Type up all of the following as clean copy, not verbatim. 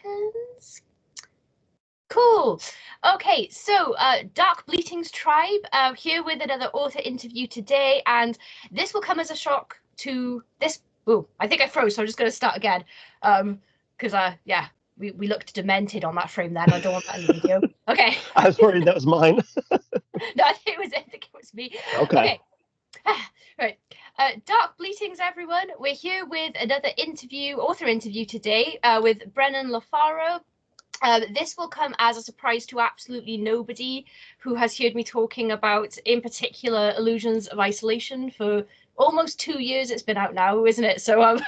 seconds. Cool. Okay, so Dark Bleatings Tribe, here with another author interview today, and this will come as a shock to this. Oh, I think I froze, so I'm just going to start again. Because yeah, we looked demented on that frame then. I don't want that in the video. Okay. I was worried that was mine. No, I think it was me. Okay. Right. Dark Bleatings, everyone. We're here with another author interview today, with Brennan LaFaro. This will come as a surprise to absolutely nobody who has heard me talking about, in particular, Illusions of Isolation for almost 2 years. It's been out now, isn't it? So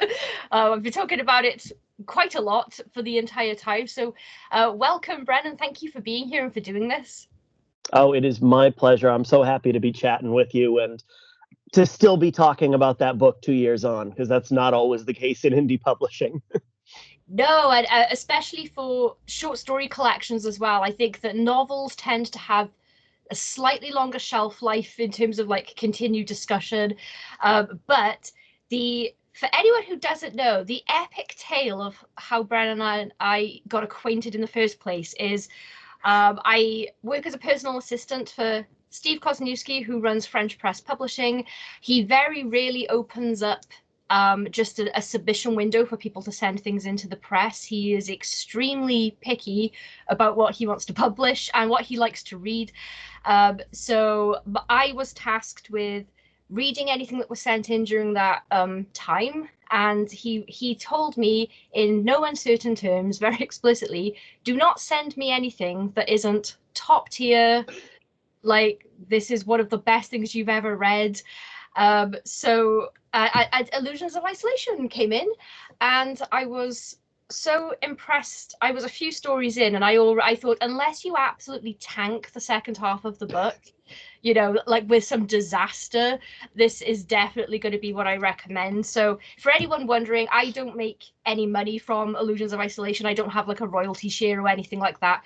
I've been talking about it quite a lot for the entire time. So welcome, Brennan. Thank you for being here and for doing this. Oh, it is my pleasure. I'm so happy to be chatting with you and to still be talking about that book 2 years on, because that's not always the case in indie publishing. No, and especially for short story collections as well. I think that novels tend to have a slightly longer shelf life in terms of like continued discussion. But for anyone who doesn't know, the epic tale of how Brennan and I got acquainted in the first place is I work as a personal assistant for Steve Kosniewski, who runs French Press Publishing. He very rarely opens up just a submission window for people to send things into the press. He is extremely picky about what he wants to publish and what he likes to read. So I was tasked with reading anything that was sent in during that time. And he told me in no uncertain terms, very explicitly, do not send me anything that isn't top tier. Like, this is one of the best things you've ever read. So Illusions of Isolation came in, and I was so impressed. I was a few stories in, and I thought, unless you absolutely tank the second half of the book, you know, like with some disaster, this is definitely going to be what I recommend. So for anyone wondering, I don't make any money from Illusions of Isolation. I don't have like a royalty share or anything like that.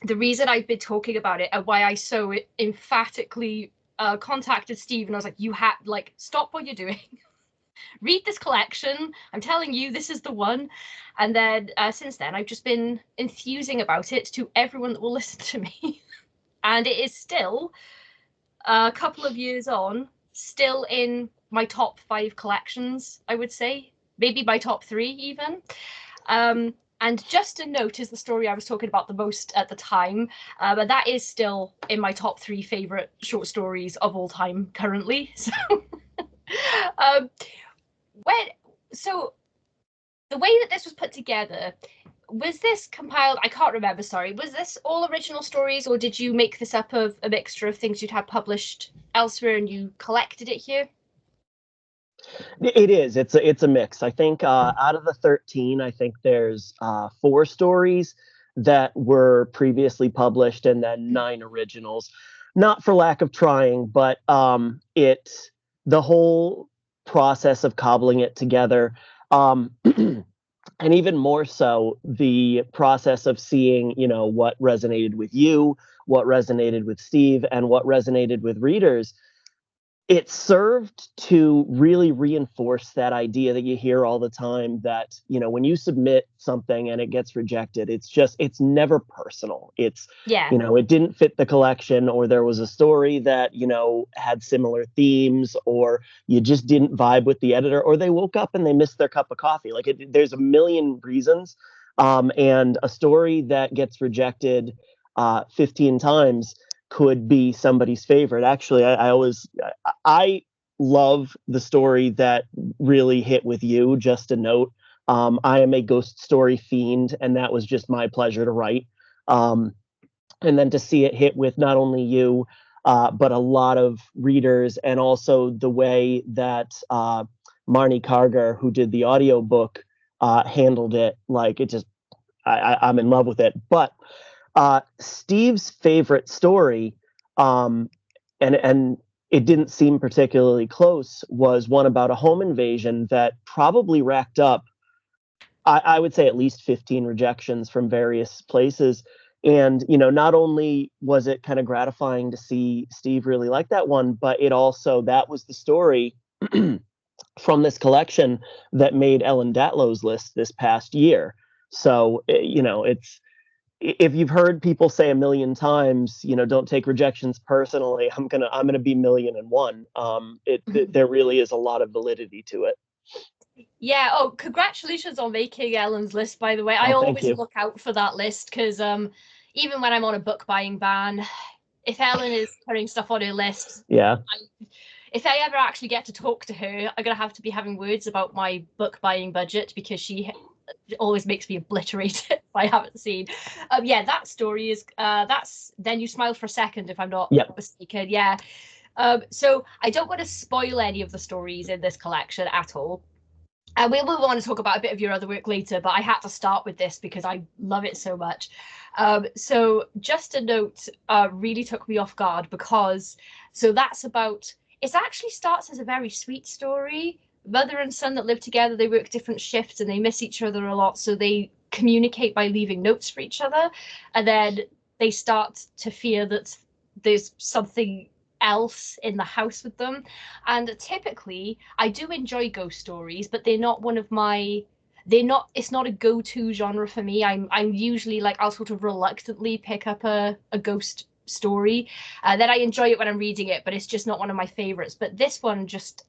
The reason I've been talking about it and why I so emphatically contacted Steve and I was like, you have, like, stop what you're doing. Read this collection. I'm telling you, this is the one. And then since then, I've just been enthusing about it to everyone that will listen to me. And it is still, a couple of years on, still in my top 5 collections, I would say. Maybe my top 3 even. And Just a Note is the story I was talking about the most at the time, but that is still in my top 3 favorite short stories of all time currently. So, so the way that this was put together, was this compiled? I can't remember. Sorry, was this all original stories, or did you make this up of a mixture of things you'd had published elsewhere and you collected it here? It is. It's a mix. I think out of the 13, I think there's 4 stories that were previously published and then 9 originals. Not for lack of trying, but the whole process of cobbling it together, and even more so the process of seeing, you know, what resonated with you, what resonated with Steve, and what resonated with readers. It served to really reinforce that idea that you hear all the time that, you know, when you submit something and it gets rejected, it's never personal. It's, Yeah, you know, it didn't fit the collection, or there was a story that, you know, had similar themes, or you just didn't vibe with the editor, or they woke up and they missed their cup of coffee. Like, there's a million reasons. And a story that gets rejected 15 times could be somebody's favorite. Actually, I love the story that really hit with you. Just a Note. I am a ghost story fiend, and that was just my pleasure to write. And then to see it hit with not only you, but a lot of readers, and also the way that Marnie Karger, who did the audiobook, handled it. Like, it just, I'm in love with it. But Steve's favorite story, and it didn't seem particularly close, was one about a home invasion that probably racked up, I would say, at least 15 rejections from various places. And, you know, not only was it kind of gratifying to see Steve really like that one, but that was the story from this collection that made Ellen Datlow's list this past year. So, it's, if you've heard people say a million times, don't take rejections personally, I'm gonna be million and one. There really is a lot of validity to it. Yeah. Oh, congratulations on making Ellen's list, by the way. I Oh, thank always you. look out for that list because even when I'm on a book buying ban, if Ellen is putting stuff on her list, Yeah. if I ever actually get to talk to her, I'm gonna have to be having words about my book buying budget because she always makes me obliterate it if I haven't seen. Yeah, that story is that's Then You Smile for a Second, if I'm not Yep. mistaken. Yeah. So I don't want to spoil any of the stories in this collection at all. And we will want to talk about a bit of your other work later, but I had to start with this because I love it so much. So just a note really took me off guard because that's about, it actually starts as a very sweet story. Mother and son that live together, they work different shifts and they miss each other a lot. So they communicate by leaving notes for each other. And then they start to fear that there's something else in the house with them. And typically, I do enjoy ghost stories, but they're not one of my. They're not. It's not a go-to genre for me. I'm usually like I'll sort of reluctantly pick up a ghost story. Then I enjoy it when I'm reading it, but it's just not one of my favorites. But this one just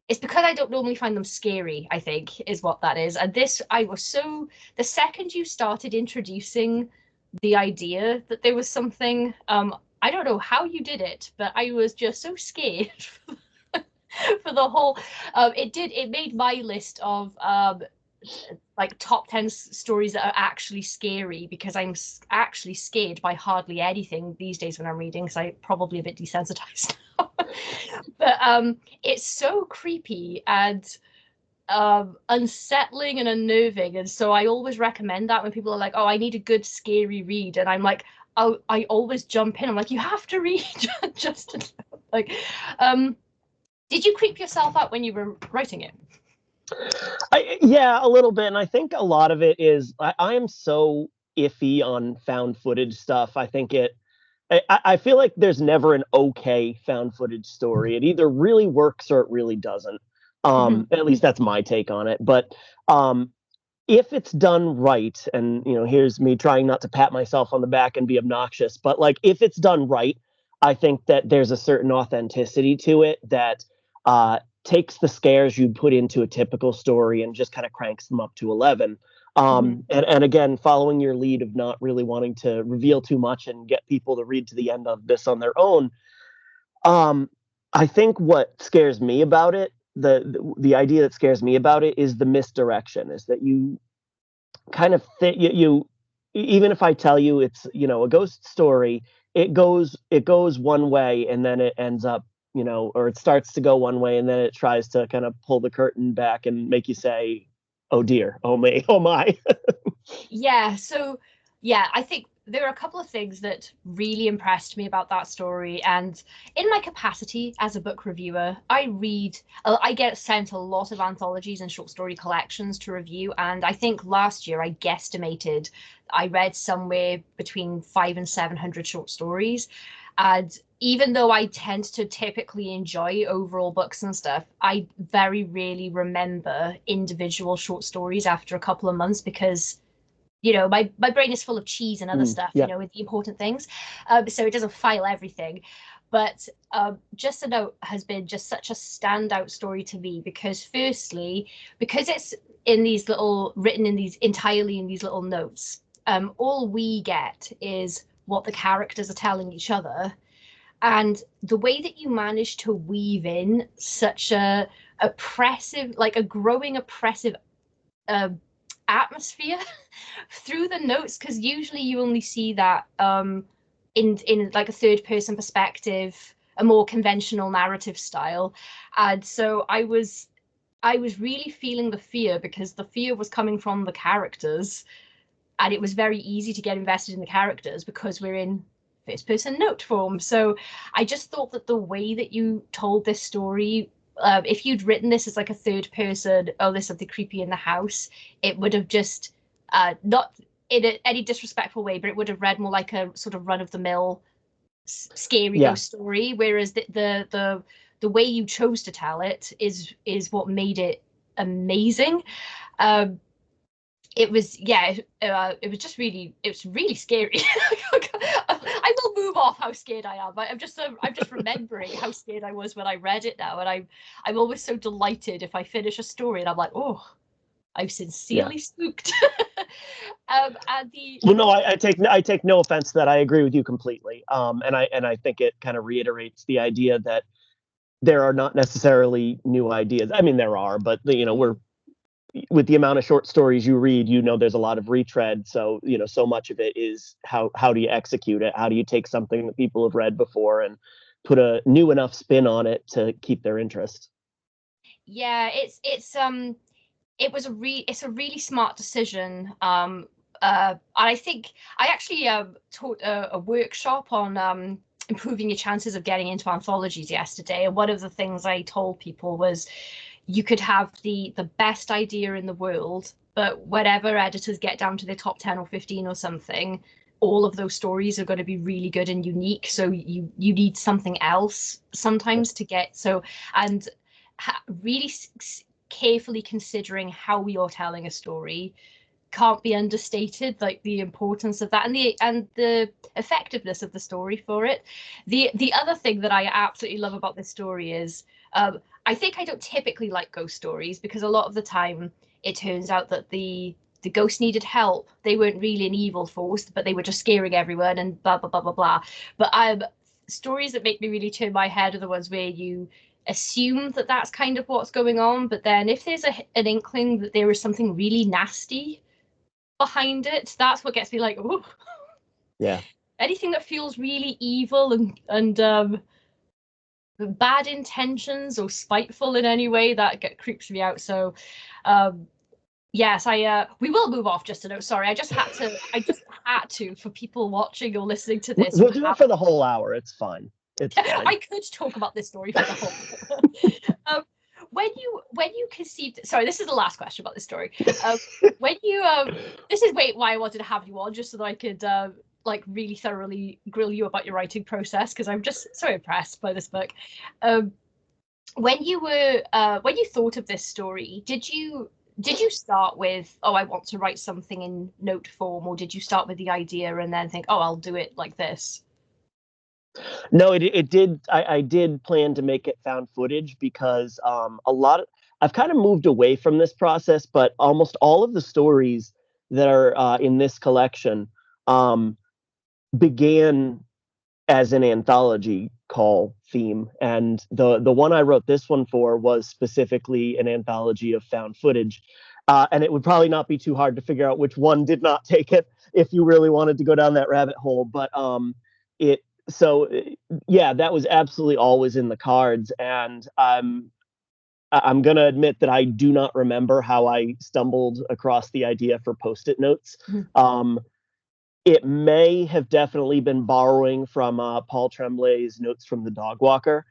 it's because I don't normally find them scary, I think, is what that is. And this, I was so, the second you started introducing the idea that there was something, I don't know how you did it, but I was just so scared for the whole, it made my list of like top 10 stories that are actually scary because I'm actually scared by hardly anything these days when I'm reading because I'm probably a bit desensitized now. But it's so creepy and unsettling and unnerving, and so I always recommend that when people are like, oh, I need a good scary read, and I'm like, I always jump in, I'm like, you have to read just to know. Like did you creep yourself out when you were writing it? Yeah, a little bit. And I think a lot of it is I am so iffy on found footage stuff. I feel like there's never an okay found footage story. It either really works or it really doesn't. At least that's my take on it. But if it's done right, and here's me trying not to pat myself on the back and be obnoxious, but like if it's done right, I think that there's a certain authenticity to it that takes the scares you put into a typical story and just kind of cranks them up to 11. And again, following your lead of not really wanting to reveal too much and get people to read to the end of this on their own. I think what scares me about it, the idea that scares me about it is the misdirection, is that you kind of you even if I tell you it's a ghost story, it goes one way and then it ends up or it starts to go one way and then it tries to kind of pull the curtain back and make you say, oh dear, oh me, oh my. Yeah, so yeah, I think there are a couple of things that really impressed me about that story. And in my capacity as a book reviewer, I get sent a lot of anthologies and short story collections to review. And I think last year I guesstimated I read somewhere between 500 and 700 short stories. And even though I tend to typically enjoy overall books and stuff, I very rarely remember individual short stories after a couple of months because my brain is full of cheese and other stuff, Yeah. with the important things. So it doesn't file everything. But Just a Note has been just such a standout story to me because, firstly, because it's written in these entirely in these little notes, all we get is what the characters are telling each other. And the way that you manage to weave in such a oppressive, like a growing oppressive uh, atmosphere through the notes, because usually you only see that in like a third person perspective, a more conventional narrative style. And so I was really feeling the fear because the fear was coming from the characters, and it was very easy to get invested in the characters because we're in first person note form. So I just thought that the way that you told this story, if you'd written this as like a third person, oh, there's something creepy in the house, it would have just not in any disrespectful way, but it would have read more like a sort of run of the mill scary Yeah. ghost story. Whereas the way you chose to tell it is what made it amazing. Um, it was, yeah, it was just really, it was really scary. I will move off how scared I am. I'm just remembering how scared I was when I read it now, and I'm always so delighted if I finish a story and I'm like, oh, I'm Yeah. sincerely spooked. And the Well, no, I take no offense to that. I agree with you completely. And I think it kind of reiterates the idea that there are not necessarily new ideas. I mean, there are, but we're with the amount of short stories you read, there's a lot of retread. So, so much of it is how do you execute it? How do you take something that people have read before and put a new enough spin on it to keep their interest? yeah, it's a really smart decision. And I think I actually taught a workshop on improving your chances of getting into anthologies yesterday. And one of the things I told people was you could have the best idea in the world, but whatever editors get down to the top 10 or 15 or something, all of those stories are going to be really good and unique. So you need something else sometimes to get so and really carefully considering how you're telling a story can't be understated, like the importance of that and the effectiveness of the story for it. The other thing that I absolutely love about this story is I think I don't typically like ghost stories because a lot of the time it turns out that the ghost needed help. They weren't really an evil force, but they were just scaring everyone and blah blah blah blah blah. But stories that make me really turn my head are the ones where you assume that that's kind of what's going on, but then if there's an inkling that there is something really nasty behind it, that's what gets me like, oh, Yeah. anything that feels really evil and bad intentions or spiteful in any way creeps me out. So yes, I we will move off just a note. Sorry, I just had to for people watching or listening to this who We'll do it have for the whole hour. It's fine. It's fine. I could talk about this story for the whole um, when you conceived, sorry, this is the last question about this story. When you this is why I wanted to have you on, just so that I could like really thoroughly grill you about your writing process, because I'm just so impressed by this book. um when you thought of this story, did you start with, oh, I want to write something in note form, or did you start with the idea and then think, oh, I'll do it like this? No, it did. I did plan to make it found footage because I've kind of moved away from this process, but almost all of the stories that are in this collection um, began as an anthology call theme, and the one I wrote this one for was specifically an anthology of found footage. And it would probably not be too hard to figure out which one did not take it if you really wanted to go down that rabbit hole. But it so yeah, that was absolutely always in the cards, and I'm gonna admit that I do not remember how I stumbled across the idea for post-it notes. Um, it may have definitely been borrowing from Paul Tremblay's Notes from the Dog Walker,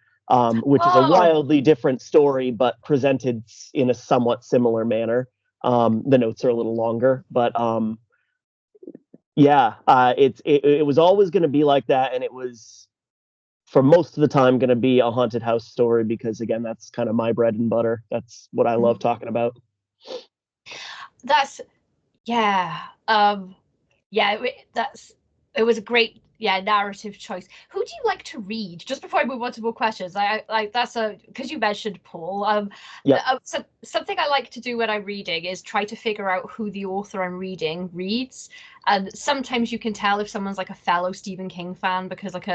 which is a Oh, wildly different story, but presented in a somewhat similar manner. The notes are a little longer, but yeah, it was always going to be like that, and it was for most of the time going to be a haunted house story because again, that's kind of my bread and butter. That's what I love talking about. that's yeah. Yeah, it was a great, yeah, narrative choice. Who do you like to read? Just before I move on to more questions, I like that's a because you mentioned Paul. Yep. So, something I like to do when I'm reading is try to figure out who the author I'm reading reads, and sometimes you can tell if someone's like a fellow Stephen King fan because like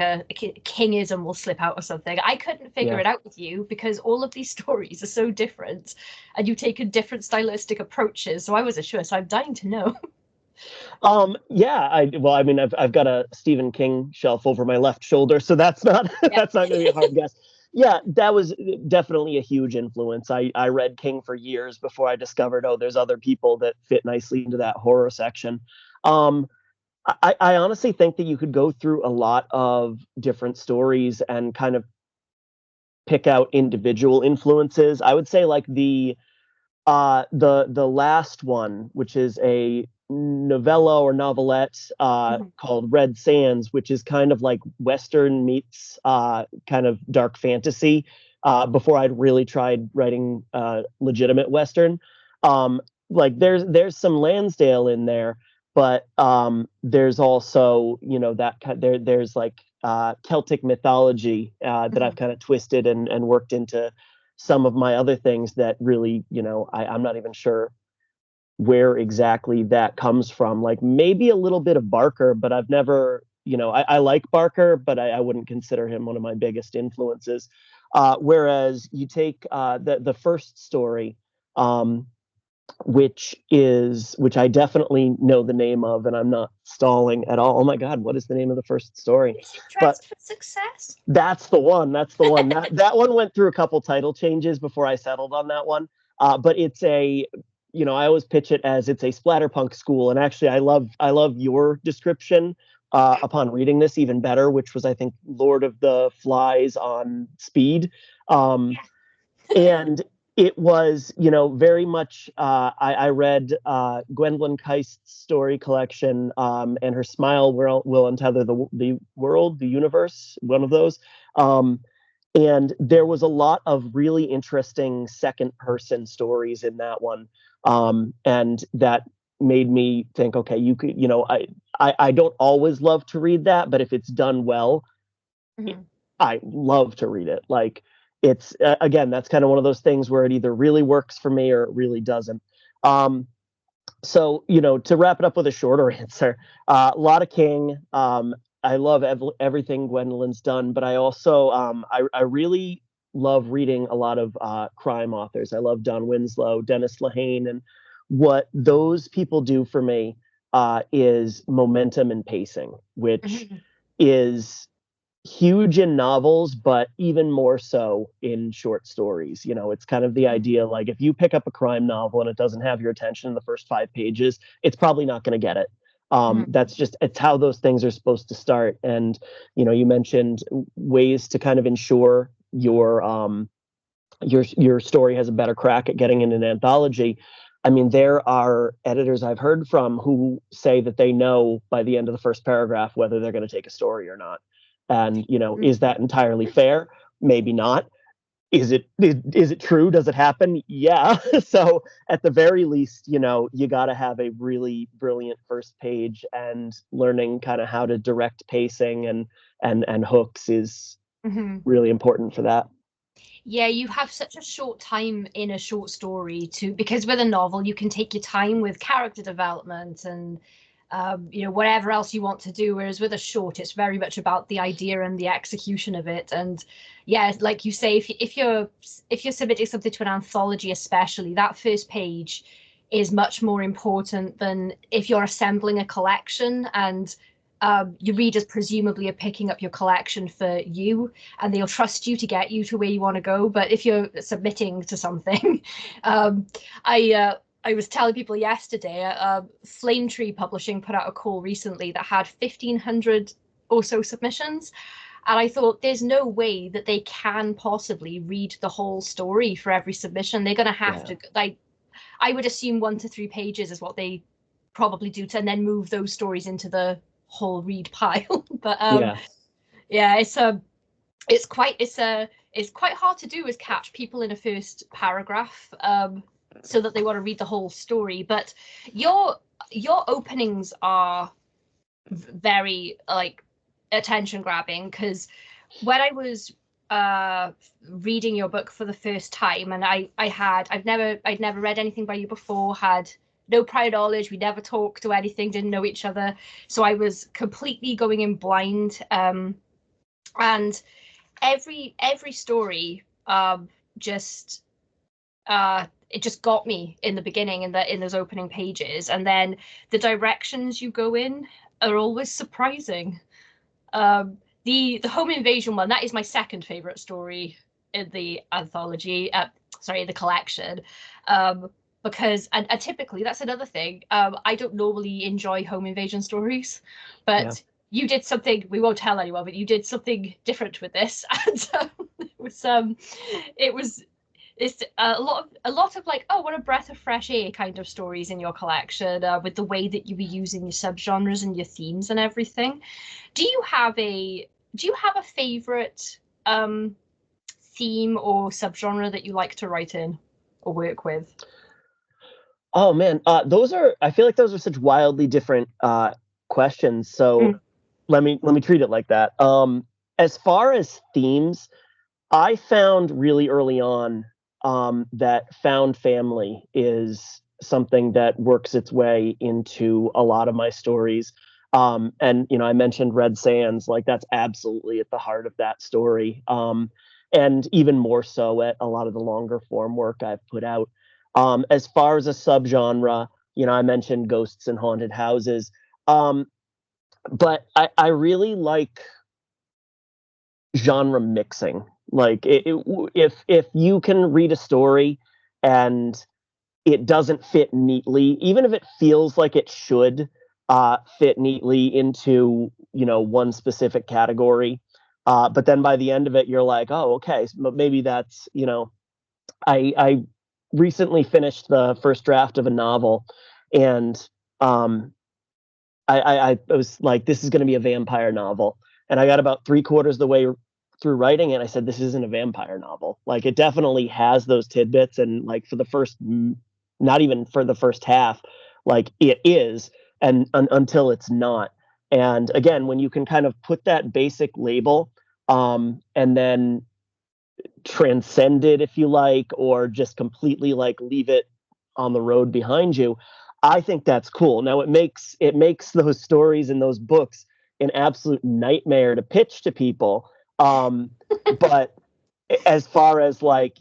a Kingism will slip out or something. I couldn't figure Yeah. it out with you because all of these stories are so different, and you've taken different stylistic approaches. So I wasn't sure. So I'm dying to know. Yeah, I mean, I've got a Stephen King shelf over my left shoulder, so that's not Yeah. that's not going to be a hard guess. Yeah, that was definitely a huge influence. I read King for years before I discovered, oh, there's other people that fit nicely into that horror section. Um, I honestly think that you could go through a lot of different stories and kind of pick out individual influences. I would say like the last one, which is a novella or novelette Mhm. called Red Sands, which is kind of like Western meets kind of dark fantasy. Before I'd really tried writing legitimate Western, um, like there's some Lansdale in there, but there's also, you know, that there's like Celtic mythology that I've kind of twisted and worked into some of my other things that really, you know, I'm not even sure where exactly that comes from. Like maybe a little bit of Barker, but I've never, you know, I like Barker, but I wouldn't consider him one of my biggest influences. Whereas you take the first story, um, which I definitely know the name of, and I'm not stalling at all. Oh my God, what is the name of the first story? Is it But Dressed for Success? that's the one. That's the one. That one went through a couple title changes before I settled on that one. But it's a, you know, I always pitch it as it's a splatterpunk school, and actually, I love your description upon reading this even better, which was I think Lord of the Flies on speed. Um, and it was, you know, very much. I read Gwendolyn Keist's story collection, and her smile will untether the world, the universe, one of those. Um, and there was a lot of really interesting second person stories in that one, and that made me think, okay, you could, you know, I don't always love to read that, but if it's done well, Mm-hmm. I love to read it. Like it's again, that's kind of one of those things where it either really works for me or it really doesn't. Um, so you know, to wrap it up with a shorter answer, Lotta King. I love everything Gwendolyn's done, but I also I really love reading a lot of crime authors. I love Don Winslow, Dennis Lehane, and what those people do for me is momentum and pacing, which Mm-hmm. is huge in novels, but even more so in short stories. You know, it's kind of the idea like if you pick up a crime novel and it doesn't have your attention in the first 5 pages, it's probably not going to get it. Mm-hmm. That's just it's how those things are supposed to start. And you know, you mentioned ways to kind of ensure your story has a better crack at getting in an anthology. I mean, there are editors I've heard from who say that they know by the end of the first paragraph whether they're going to take a story or not. And, you know, is that entirely fair? Maybe not. Is it true? Does it happen? Yeah. So at the very least, you know, you got to have a really brilliant first page, and learning kind of how to direct pacing and hooks is Mm-hmm. really important for that. Yeah, you have such a short time in a short story to, because with a novel you can take your time with character development and you know, whatever else you want to do, whereas with a short it's very much about the idea and the execution of it. And yeah, like you say, if you're submitting something to an anthology, especially that first page is much more important than if you're assembling a collection and your readers presumably are picking up your collection for you, and they'll trust you to get you to where you want to go. But if you're submitting to something, um, I was telling people yesterday, Flame Tree Publishing put out a call recently that had 1,500 or so submissions. And I thought, there's no way that they can possibly read the whole story for every submission. They're going to have Yeah. to, like, I would assume 1 to 3 pages is what they probably do to, and then move those stories into the whole read pile. But Yeah. yeah, it's quite hard to do is catch people in a first paragraph, so that they want to read the whole story. But your your openings are very like attention grabbing, because when I was reading your book for the first time, and I'd never read anything by you before, had no prior knowledge, we never talked or anything, didn't know each other, so I was completely going in blind, and every story just it just got me in the beginning, in those opening pages, and then the directions you go in are always surprising. The home invasion one, that is my second favorite story in the anthology, sorry, the collection, because and typically that's another thing, I don't normally enjoy home invasion stories, Yeah. but you did something, we won't tell anyone, but you did something different with this. And it was it's a lot of like, oh, what a breath of fresh air kind of stories in your collection, with the way that you were using your subgenres and your themes and everything. Do you have a favorite theme or subgenre that you like to write in or work with? Oh man, I feel like those are such wildly different questions. So Mm. let me treat it like that. As far as themes, I found really early on that found family is something that works its way into a lot of my stories. And I mentioned Red Sands, like that's absolutely at the heart of that story. And even more so at a lot of the longer form work I've put out. As far as a subgenre, I mentioned ghosts and haunted houses. Um, but I really like genre mixing. Like if you can read a story and it doesn't fit neatly, even if it feels like it should fit neatly into one specific category, but then by the end of it, you're like, oh, okay, but maybe that's I recently finished the first draft of a novel, and um, I was like, this is going to be a vampire novel. And I got about three-quarters of the way through writing it. I said, this isn't a vampire novel. Like, it definitely has those tidbits. And, like, for the first, not even for the first half, like, it is, and until it's not. And again, when you can kind of put that basic label and then transcend it, if you like, or just completely like leave it on the road behind you, I think that's cool. Now it makes those stories and those books an absolute nightmare to pitch to people. But as far as like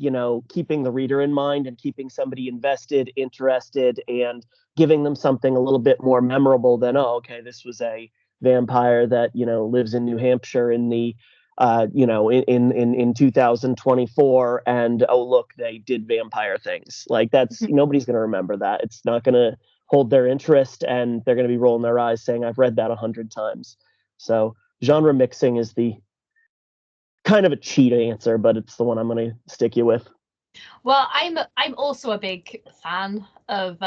keeping the reader in mind and keeping somebody invested, interested, and giving them something a little bit more memorable than, oh, okay, this was a vampire that lives in New Hampshire in the in 2024, and oh look, they did vampire things. Like, that's nobody's going to remember that. It's not going to hold their interest, and they're going to be rolling their eyes saying, I've read that 100 times. So genre mixing is the kind of a cheat answer, but it's the one I'm going to stick you with. Well, I'm also a big fan of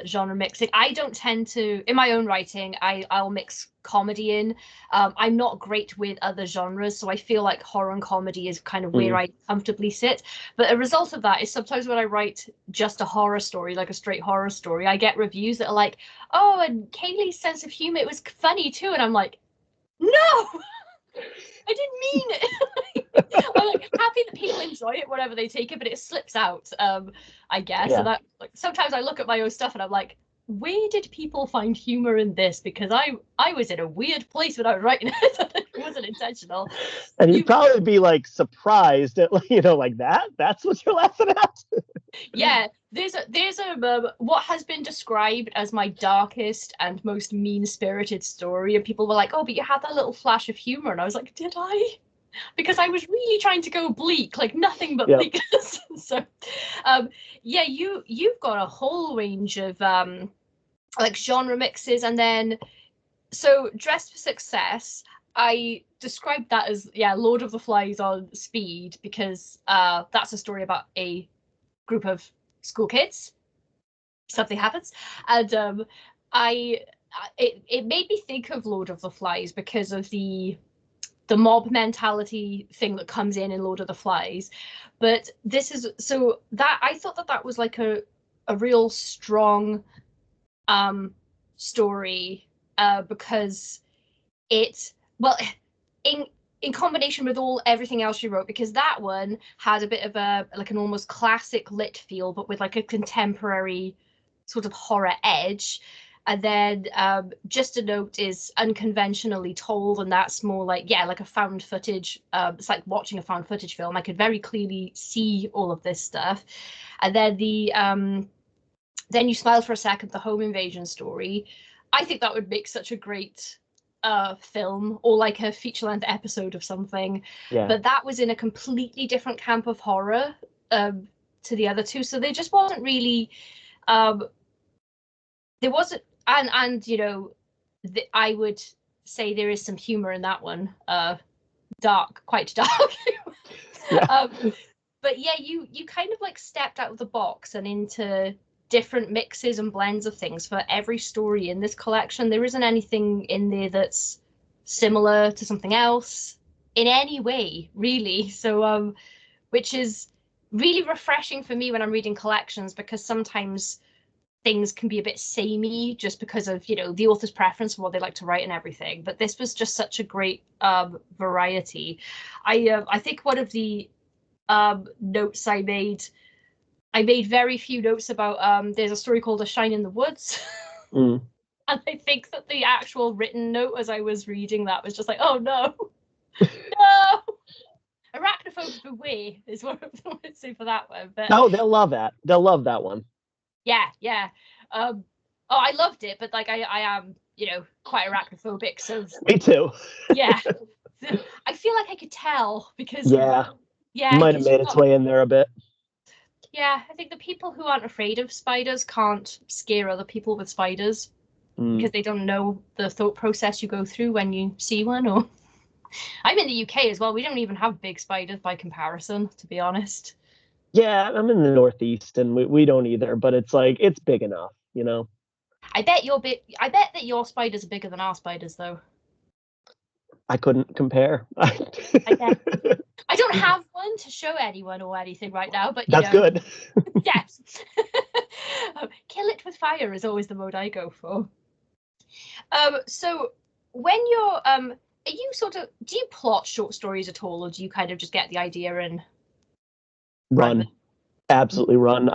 genre mixing. I don't tend to, in my own writing, I'll mix comedy in. I'm not great with other genres, so I feel like horror and comedy is kind of where Mm. I comfortably sit. But a result of that is sometimes when I write just a horror story, like a straight horror story, I get reviews that are like, "Oh, and Kaylee's sense of humor, it was funny too," and I'm like, "No, I didn't mean it." I'm like happy that people enjoy it wherever they take it, but it slips out, I guess. And Yeah. that, like, sometimes I look at my own stuff and I'm like, where did people find humor in this? Because I was in a weird place when I was writing it. It wasn't intentional. And you'd You probably be like surprised at like that's what you're laughing at. Yeah, there's a what has been described as my darkest and most mean-spirited story, and people were like, "Oh, but you had that little flash of humor," and I was like, "Did I?" Because I was really trying to go bleak, like nothing but Yep. bleakness. So, um, yeah, you've got a whole range of like genre mixes, and then so Dressed for Success. I described that as, yeah, Lord of the Flies on speed, because that's a story about a group of school kids. Something happens, and I it made me think of Lord of the Flies because of the mob mentality thing that comes in Lord of the Flies. But this is, so that I thought that that was like a real strong um story, because it, well, in in combination with all everything else you wrote, because that one had a bit of a, like, an almost classic lit feel, but with like a contemporary sort of horror edge. And then Just a Note is unconventionally told, and that's more like, yeah, like a found footage. It's like watching a found footage film. I could very clearly see all of this stuff. And then then You Smiled for a Second, the home invasion story. I think that would make such a great film, or like a feature length episode of something. Yeah. But that was in a completely different camp of horror to the other two. So there just wasn't really, um, there wasn't, and I would say there is some humor in that one. Dark, quite dark. Yeah. um, but yeah, you kind of like stepped out of the box and into different mixes and blends of things for every story in this collection. There isn't anything in there that's similar to something else in any way, really. So which is really refreshing for me when I'm reading collections, because sometimes things can be a bit samey just because of, you know, the author's preference for what they like to write and everything. But this was just such a great variety. I think one of the notes I made very few notes about there's a story called A Shine in the Woods. Mm. And I think that the actual written note as I was reading that was just like, oh no, no. Arachnophobes beware is what I would say for that one. But Oh, they'll love that. They'll love that one. yeah. Oh, I loved it, but like I am, you know, quite arachnophobic, so Me too. yeah. I feel like I could tell because Yeah, yeah, might have made its way in there a bit. yeah, I think the people who aren't afraid of spiders can't scare other people with spiders because they don't know the thought process you go through when you see one. Or I'm in the UK as well. We don't even have big spiders by comparison, to be honest. Yeah, I'm in the Northeast and we don't either, but it's like it's big enough, you know. I bet that your spiders are bigger than our spiders, though. I couldn't compare. I bet. I don't have one to show anyone or anything right now, but you That's know, good. yes. Kill it with fire is always the mode I go for. So when you're are you sort of, do you plot short stories at all, or do you kind of just get the idea and Run. Absolutely run.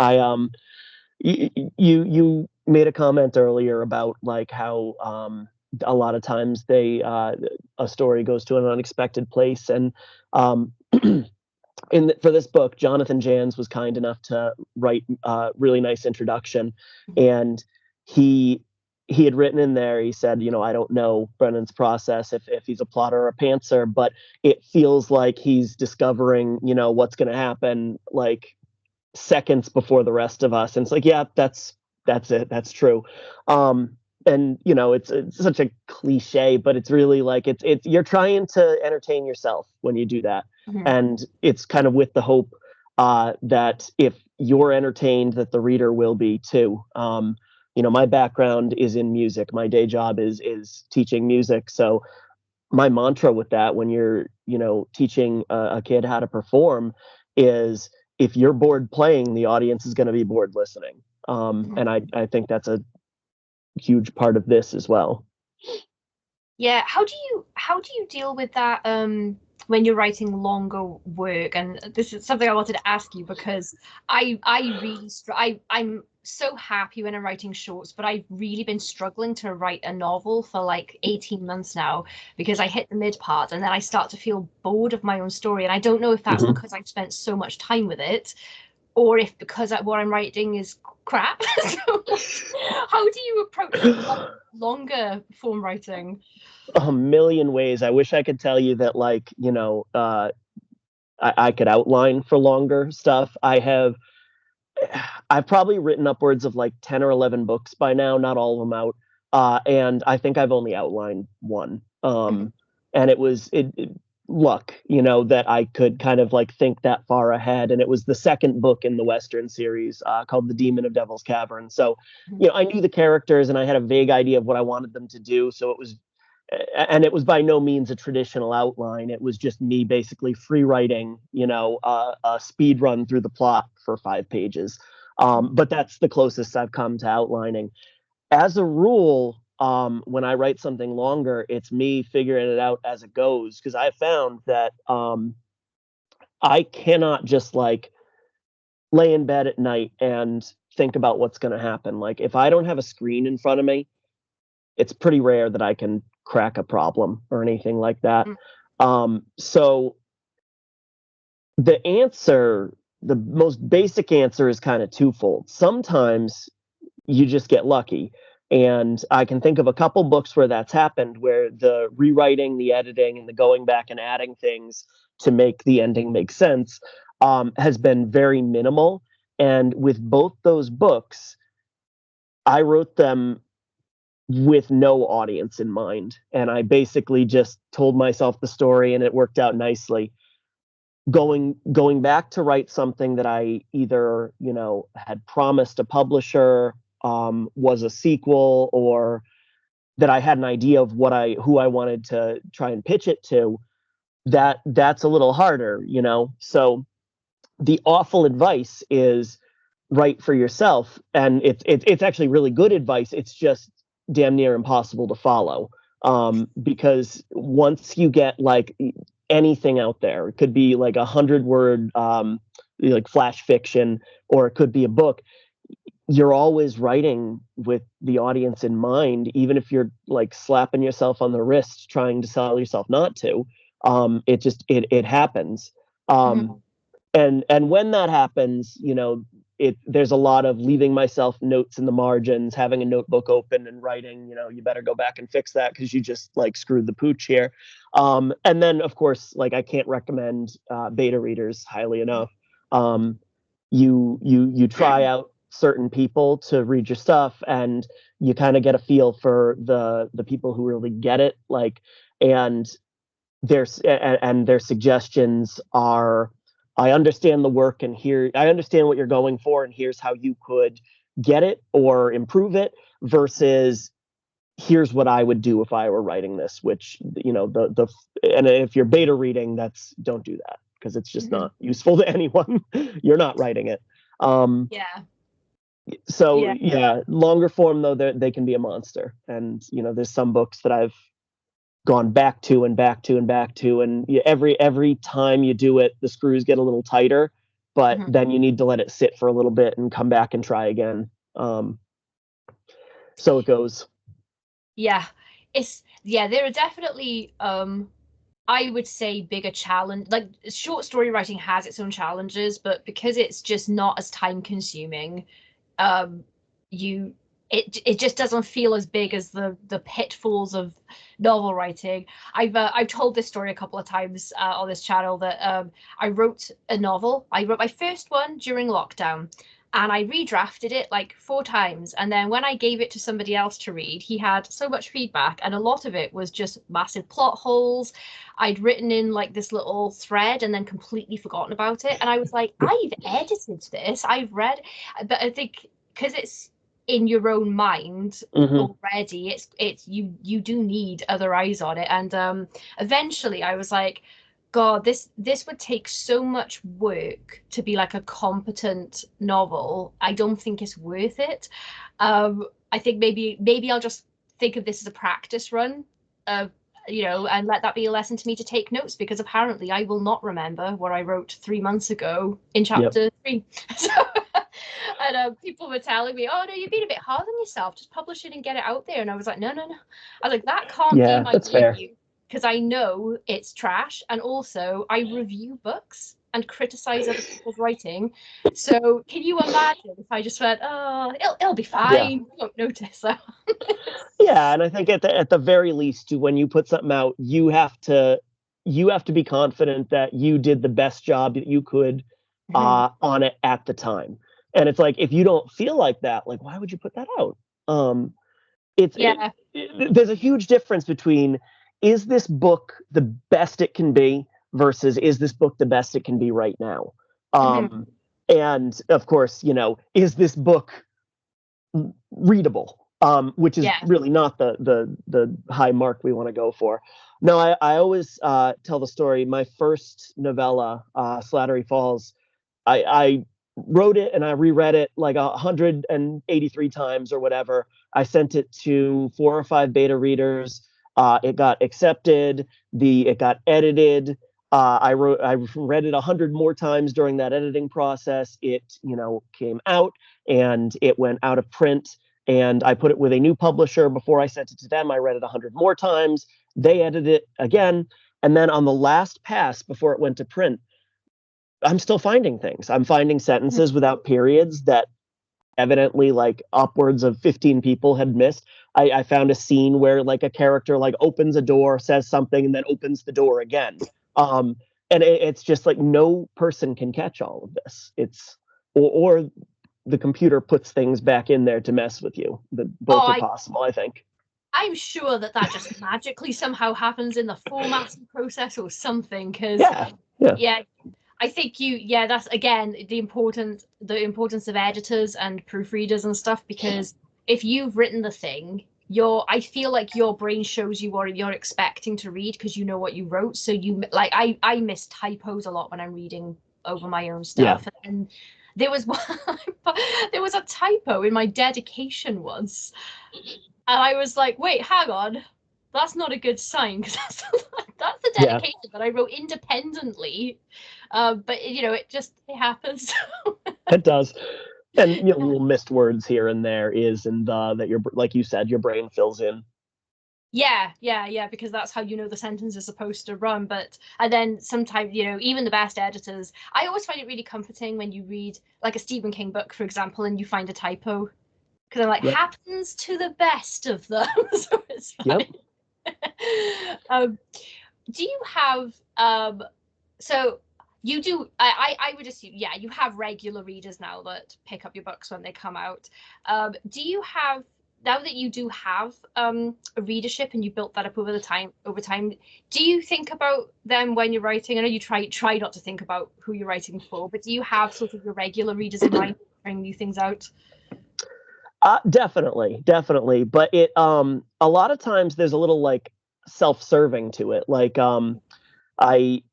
You made a comment earlier about like how a lot of times a story goes to an unexpected place, and for this book, Jonathan Jans was kind enough to write a really nice introduction, and he he had written in there. He said, you know, I don't know Brennan's process if he's a plotter or a pantser, but it feels like he's discovering, you know, what's going to happen like seconds before the rest of us. And it's like, yeah, that's it. That's true. And you know, it's such a cliche, but it's really like it's you're trying to entertain yourself when you do that, and it's kind of with the hope that if you're entertained, that the reader will be too. You know, my background is in music. My day job is teaching music, so my mantra with that, when you're, you know, teaching a kid how to perform, is if you're bored playing, the audience is going to be bored listening. And I think that's a huge part of this as well. Yeah, how do you deal with that when you're writing longer work? And this is something I wanted to ask you because I really I'm so happy when I'm writing shorts, but I've really been struggling to write a novel for like 18 months now because I hit the mid part and then I start to feel bored of my own story, and I don't know if that's because I've spent so much time with it or if because what I'm writing is crap. So, how do you approach longer form writing? A million ways. I wish I could tell you that, like, you know, I could outline for longer stuff. I've probably written upwards of like 10 or 11 books by now, not all of them out. And I think I've only outlined one. And it luck, you know, that I could kind of like think that far ahead. And it was the second book in the Western series called The Demon of Devil's Cavern. So, you know, I knew the characters and I had a vague idea of what I wanted them to do. So it was by no means a traditional outline. It was just me basically free writing, you know, a speed run through the plot for 5 pages. But that's the closest I've come to outlining. As a rule, when I write something longer, it's me figuring it out as it goes, because I found that I cannot just like lay in bed at night and think about what's going to happen. Like if I don't have a screen in front of me, it's pretty rare that I can crack a problem or anything like that. So the most basic answer is kind of twofold. Sometimes you just get lucky. And I can think of a couple books where that's happened, where the rewriting, the editing, and the going back and adding things to make the ending make sense has been very minimal. And with both those books, I wrote them with no audience in mind. And I basically just told myself the story and it worked out nicely. Going back to write something that I either, you know, had promised a publisher, was a sequel, or that I had an idea of who I wanted to try and pitch it to, that's a little harder, you know. So the awful advice is write for yourself, and it's actually really good advice. It's just damn near impossible to follow, because once you get like anything out there, it could be like 100-word like flash fiction, or it could be a book. You're always writing with the audience in mind, even if you're like slapping yourself on the wrist trying to tell yourself not to. It happens. Mm-hmm. And when that happens, there's a lot of leaving myself notes in the margins, having a notebook open and writing, you better go back and fix that because you just like screwed the pooch here. And then of course, like I can't recommend beta readers highly enough. You try out certain people to read your stuff, and you kind of get a feel for the people who really get it, like, and their suggestions are, I understand the work, and here I understand what you're going for, and here's how you could get it or improve it, versus here's what I would do if I were writing this, which, and if you're beta reading, don't do that, because it's just not useful to anyone. You're not writing it. Yeah. So yeah, longer form though, they can be a monster. And there's some books that I've gone back to and back to and back to, and every time you do it, the screws get a little tighter, but then you need to let it sit for a little bit and come back and try again. So it goes. Yeah, there are definitely I would say bigger challenge. Like short story writing has its own challenges, but because it's just not as time consuming, it just doesn't feel as big as the pitfalls of novel writing. I've told this story a couple of times on this channel that I wrote a novel. I wrote my first one during lockdown, and I redrafted it like 4 times. And then when I gave it to somebody else to read, he had so much feedback, and a lot of it was just massive plot holes. I'd written in like this little thread and then completely forgotten about it. And I was like, I've edited this, I've read, but I think because it's in your own mind already, it's you do need other eyes on it. And eventually I was like, God, this would take so much work to be like a competent novel. I don't think it's worth it. I think maybe I'll just think of this as a practice run, and let that be a lesson to me to take notes, because apparently I will not remember what I wrote 3 months ago in chapter 3. So, and people were telling me, "Oh no, you've been a bit hard on yourself. Just publish it and get it out there." And I was like, "No, no, no." I was like, "That can't be my debut, because I know it's trash, and also I review books and criticize other people's writing. So can you imagine if I just went, oh, it'll be fine, you won't notice." So. Yeah, and I think at the very least, when you put something out, you have to be confident that you did the best job that you could on it at the time. And it's like, if you don't feel like that, like, why would you put that out? There's a huge difference between, is this book the best it can be versus is this book the best it can be right now? And of course, is this book readable? Which is really not the high mark we want to go for. No, I always tell the story. My first novella, Slattery Falls, I wrote it and I reread it like 183 times or whatever. I sent it to 4 or 5 beta readers. It got accepted. It got edited. I read it 100 more times during that editing process. It, came out, and it went out of print. And I put it with a new publisher. Before I sent it to them, I read it 100 more times. They edited it again. And then on the last pass before it went to print, I'm still finding things. I'm finding sentences without periods that evidently like upwards of 15 people had missed. I found a scene where like a character like opens a door, says something, and then opens the door again. And it's just like, no person can catch all of this. Or the computer puts things back in there to mess with you. Both are possible, I think. I'm sure that just magically somehow happens in the formatting process or something. Because I think that's again the importance of editors and proofreaders and stuff. Because if you've written the thing, I feel like your brain shows you what you're expecting to read because you know what you wrote. So I miss typos a lot when I'm reading over my own stuff. And There was one, there was a typo in my dedication once, and I was like, wait, hang on, that's not a good sign, because that's the Yeah, dedication that I wrote independently. But it happens. it does. And little missed words here and there is and that you're like you said, your brain fills in. Yeah, because that's how the sentence is supposed to run. And then sometimes, even the best editors, I always find it really comforting when you read like a Stephen King book, for example, and you find a typo, because I'm like, Yep. happens to the best of them. So it's Yep. fine. Do you have so you do I would assume, yeah, you have regular readers now that pick up your books when they come out. Do you have, now that you do have a readership and you built that up over time, do you think about them when you're writing? I know you try not to think about who you're writing for, but do you have sort of your regular readers in mind, trying new things out? Definitely. But a lot of times there's a little like self-serving to it. Like I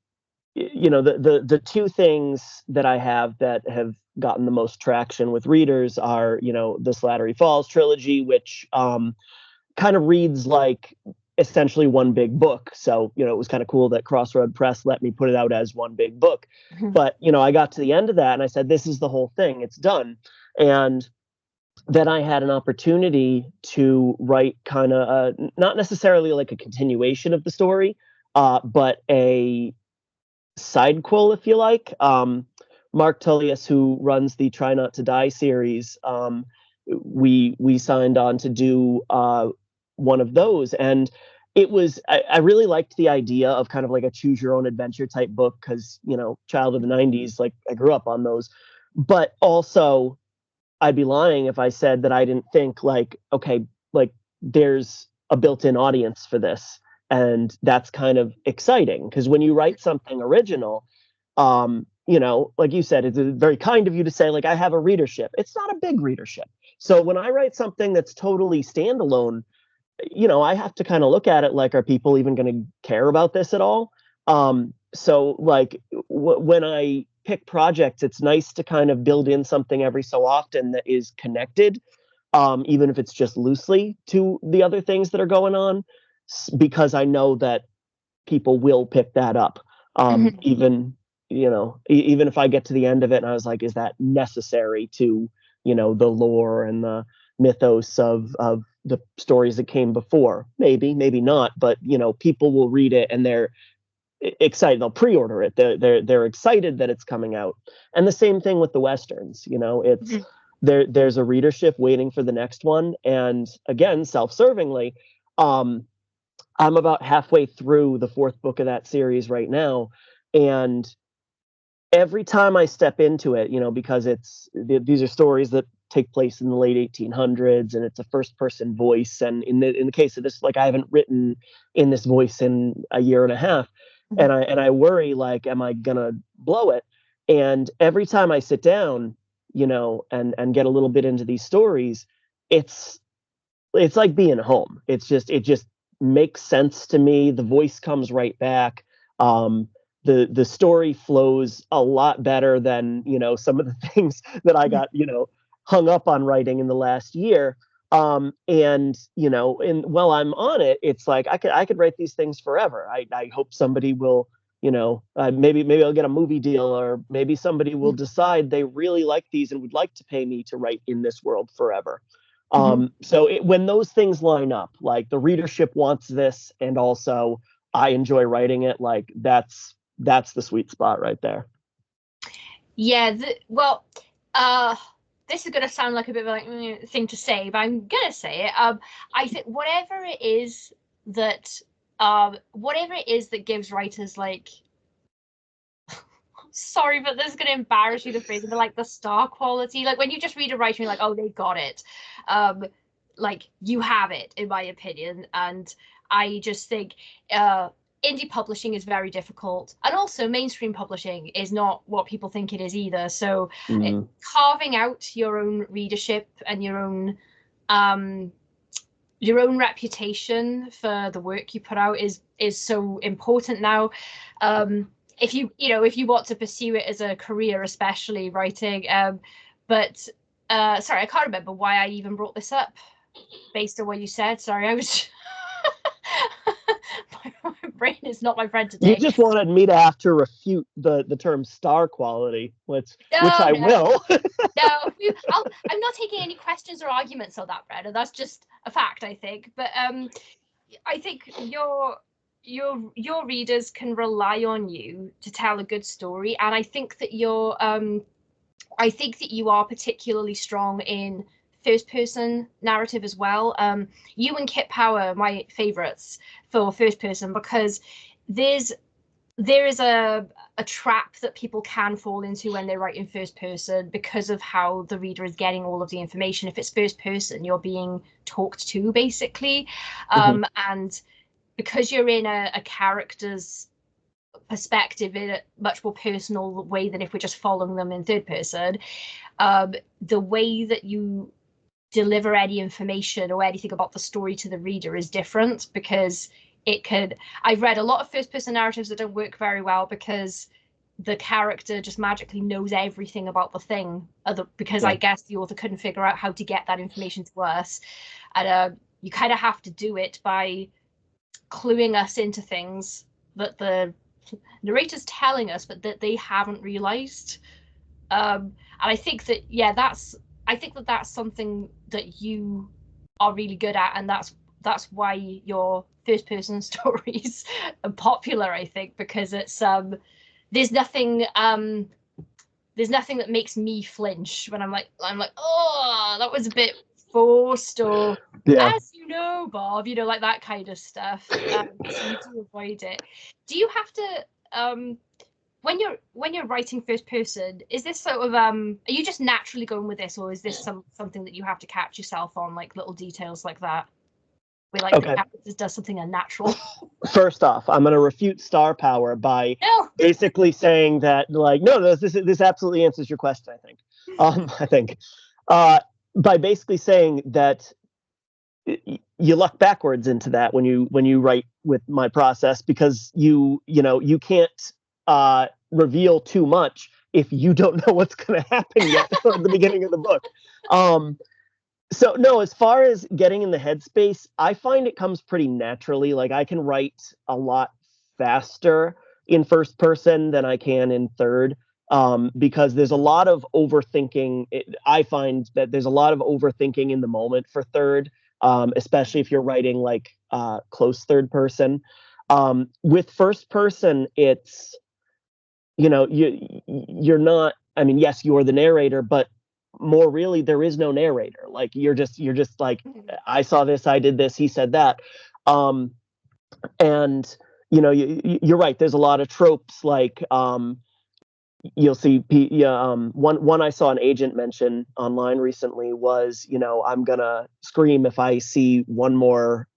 the two things that I have that have gotten the most traction with readers are, the Slattery Falls trilogy, which kind of reads like essentially one big book. So, it was kind of cool that Crossroad Press let me put it out as one big book. But, I got to the end of that and I said, this is the whole thing. It's done. And then I had an opportunity to write kind of not necessarily like a continuation of the story, but a sidequel, if you like. Mark Tullius, who runs the Try Not to Die series, we signed on to do one of those, and I really liked the idea of kind of like a choose your own adventure type book because child of the '90s, like I grew up on those, but also I'd be lying if I said that I didn't think like, okay, like there's a built-in audience for this. And that's kind of exciting because when you write something original, like you said, it's very kind of you to say, like, I have a readership. It's not a big readership. So when I write something that's totally standalone, I have to kind of look at it like, are people even going to care about this at all? So like when I pick projects, it's nice to kind of build in something every so often that is connected, even if it's just loosely to the other things that are going on, because I know that people will pick that up. Even even if I get to the end of it and I was like, is that necessary to the lore and the mythos of the stories that came before? Maybe not, but people will read it and they're excited. They'll pre-order it. They're excited that it's coming out. And the same thing with the westerns. It's there's a readership waiting for the next one. And again, self-servingly, I'm about halfway through the fourth book of that series right now, and every time I step into it, because these are stories that take place in the late 1800s, and it's a first-person voice. And in the case of this, like I haven't written in this voice in a year and a half, and I worry like, am I gonna blow it? And every time I sit down, and get a little bit into these stories, it's like being home. It just makes sense to me. The voice comes right back. The story flows a lot better than some of the things that I got hung up on writing in the last year. And while I'm on it, it's like I could write these things forever. I hope somebody will maybe I'll get a movie deal, or maybe somebody will decide they really like these and would like to pay me to write in this world forever. So when those things line up, like the readership wants this, and also I enjoy writing it, like that's the sweet spot right there. Yeah, this is gonna sound like a bit of a thing to say, but I'm gonna say it. I think whatever it is that gives writers like, sorry, but this is gonna embarrass you, the phrase, but like the star quality. Like when you just read a writer, you're like, oh, they got it. Like you have it, in my opinion. And I just think indie publishing is very difficult, and also mainstream publishing is not what people think it is either. So carving out your own readership and your own reputation for the work you put out is so important now. if you want to pursue it as a career, especially writing. But sorry, I can't remember why I even brought this up based on what you said. Sorry, I was my brain is not my friend today. You just wanted me to have to refute the term star quality, which I will. No, I'm not taking any questions or arguments on that, Brennan. That's just a fact, I think. But I think your readers can rely on you to tell a good story, and I think that you are particularly strong in first person narrative as well. You and Kit Power are my favorites for first person, because there is a trap that people can fall into when they write in first person because of how the reader is getting all of the information. If it's first person, you're being talked to, basically. And because you're in a character's perspective in a much more personal way than if we're just following them in third person, the way that you deliver any information or anything about the story to the reader is different, because I've read a lot of first person narratives that don't work very well because the character just magically knows everything about the thing, because I guess the author couldn't figure out how to get that information to us. And you kind of have to do it by cluing us into things that the narrator's telling us, but that they haven't realized. And I think that, that's something that you are really good at, and that's why your first person stories are popular, I think, because it's there's nothing that makes me flinch when I'm like, oh, that was a bit forced, or as you know, Bob, like that kind of stuff. So you do avoid it. Do you have to when you're writing first person, is this sort of are you just naturally going with this, or is this something that you have to catch yourself on, like little details like that, where like the character does something unnatural? First off, I'm going to refute star power by basically saying that, like, no, this absolutely answers your question, I think. By basically saying that you luck backwards into that when you write with my process, because you can't reveal too much if you don't know what's going to happen yet at the beginning of the book. So no, as far as getting in the headspace, I find it comes pretty naturally. Like, I can write a lot faster in first person than I can in third, because there's a lot of overthinking. I find that there's a lot of overthinking in the moment for third, especially if you're writing like close third person. With first person, it's, you're not. I mean, yes, you're the narrator, but more really, there is no narrator. Like, you're just like, I saw this, I did this, he said that. And you're right, there's a lot of tropes, like you'll see one I saw an agent mention online recently was, I'm gonna scream if I see one more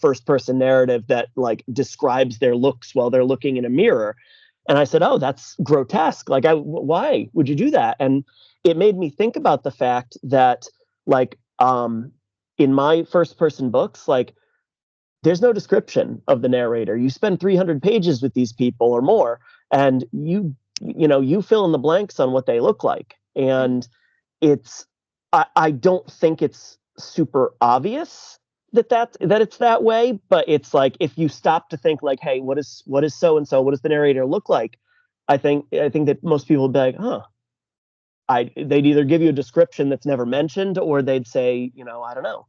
first person narrative that like describes their looks while they're looking in a mirror. And I said, oh, that's grotesque. Like, why would you do that? And it made me think about the fact that, like, in my first person books, like, there's no description of the narrator. You spend 300 pages with these people or more, and you fill in the blanks on what they look like. And I don't think it's super obvious that it's that way, but it's like, if you stop to think like, hey, what is so and so, what does the narrator look like? I think that most people would be like, huh. They'd either give you a description that's never mentioned, or they'd say, I don't know.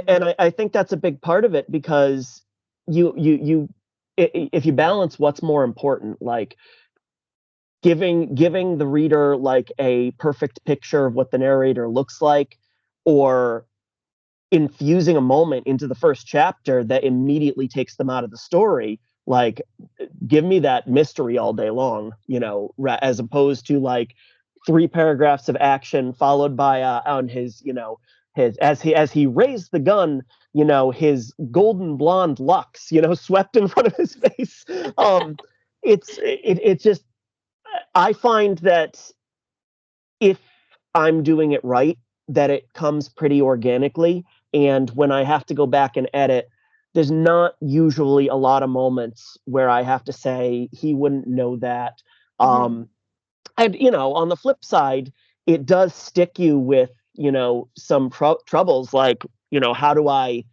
And I think that's a big part of it, because if you balance what's more important, like giving the reader like a perfect picture of what the narrator looks like, or infusing a moment into the first chapter that immediately takes them out of the story. Like, give me that mystery all day long, as opposed to like 3 paragraphs of action followed by on his, his as he raised the gun, his golden blonde locks, swept in front of his face. It's just, I find that if I'm doing it right, that it comes pretty organically. And when I have to go back and edit, there's not usually a lot of moments where I have to say he wouldn't know that. Mhm. And on the flip side, it does stick you with some troubles, like how do I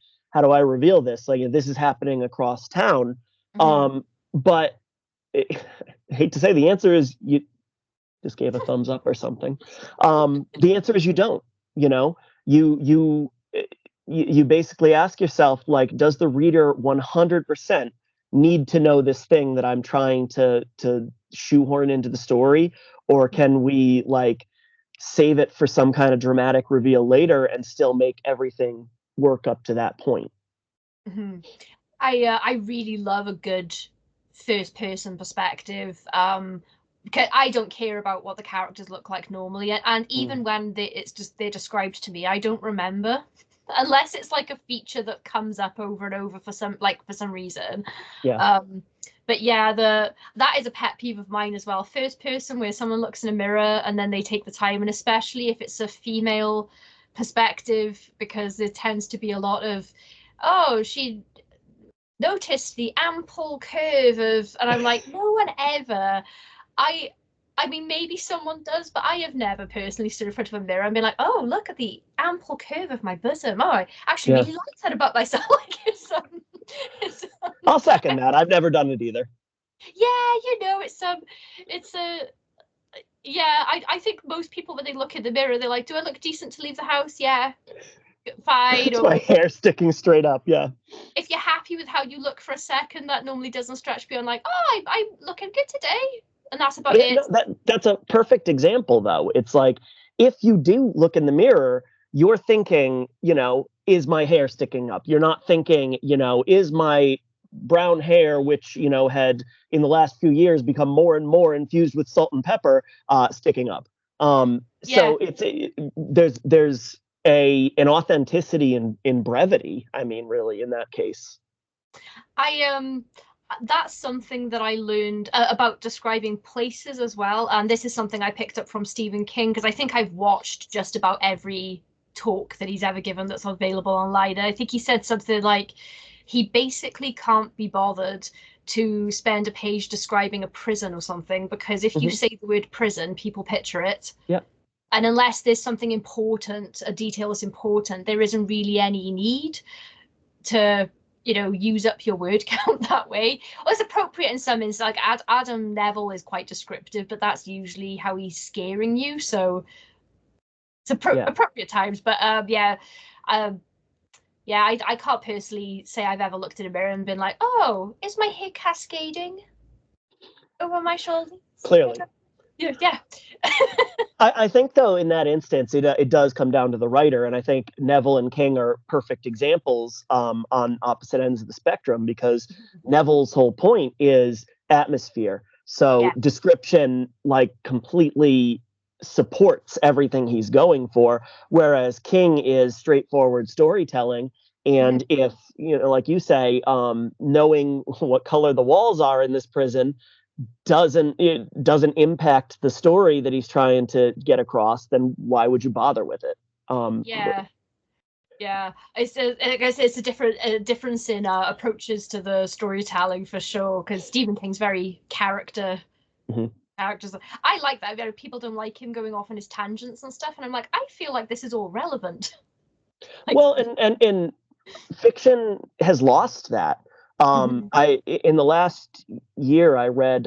reveal this? Like, this is happening across town. Mhm. But I hate to say, the answer is you just gave a thumbs up or something. The answer is you don't. You know, you basically ask yourself, like, does the reader 100% need to know this thing that I'm trying to shoehorn into the story, or can we like save it for some kind of dramatic reveal later and still make everything work up to that point? Mhm. I really love a good first person perspective. Because I don't care about what the characters look like normally, and Mm, even when they're described to me, I don't remember unless it's like a feature that comes up over and over for some reason. yeah. Um, but yeah, the that is a pet peeve of mine as well. First person where someone looks in a mirror and then they take the time, and especially if it's a female perspective, because there tends to be a lot of, oh, she noticed the ample curve of, and I'm like, no one ever. I I mean, maybe someone does, but I have never personally stood in front of a mirror and been like, oh, look at the ample curve of my bosom. Oh, I actually Yeah. really like that about myself. Like it's I'll second that. I've never done it either. yeah, it's a yeah. I think most people when they look in the mirror, they're like, do I look decent to leave the house? Yeah, fine. It's my Or hair sticking straight up. Yeah. if you're happy with how you look for a second, that normally doesn't stretch beyond like, oh, I'm looking good today, and that's about Yeah, no, it. that's a perfect example though. It's like, if you do look in the mirror, you're thinking, is my hair sticking up? You're not thinking, is my brown hair, which, had in the last few years become more and more infused with salt and pepper, sticking up. Yeah, So there's an authenticity in brevity. I mean, really, in that case. I that's something that I learned about describing places as well. And this is something I picked up from Stephen King because I think I've watched just about every talk that he's ever given that's available online. And I think he said something like he basically can't be bothered to spend a page describing a prison or something because if you Hmm. say the word prison, people picture it. Yeah. And unless there's something important, a detail that's important, there isn't really any need to use up your word count that way. Well, it's appropriate in some instances. Like Adam Neville is quite descriptive, but that's usually how he's scaring you. So it's Yeah. appropriate times. But um, yeah, I can't personally say I've ever looked in a mirror and been like, oh, is my hair cascading over my shoulders? Clearly. Yeah, yeah. I think, though, in that instance, it does come down to the writer, and I think Neville and King are perfect examples, on opposite ends of the spectrum, because Neville's whole point is atmosphere. So Yeah. description, like, completely supports everything he's going for, whereas King is straightforward storytelling. And if, like you say, knowing what color the walls are in this prison doesn't impact the story that he's trying to get across, then why would you bother with it? Yeah. Yeah, I guess it's a difference in approaches to the storytelling for sure. Because Stephen King's very Mhm. characters. I like that. People don't like him going off on his tangents and stuff, and I'm like, I feel like this is all relevant. Like, Well, and fiction has lost that. mhm, I In the last year, I reread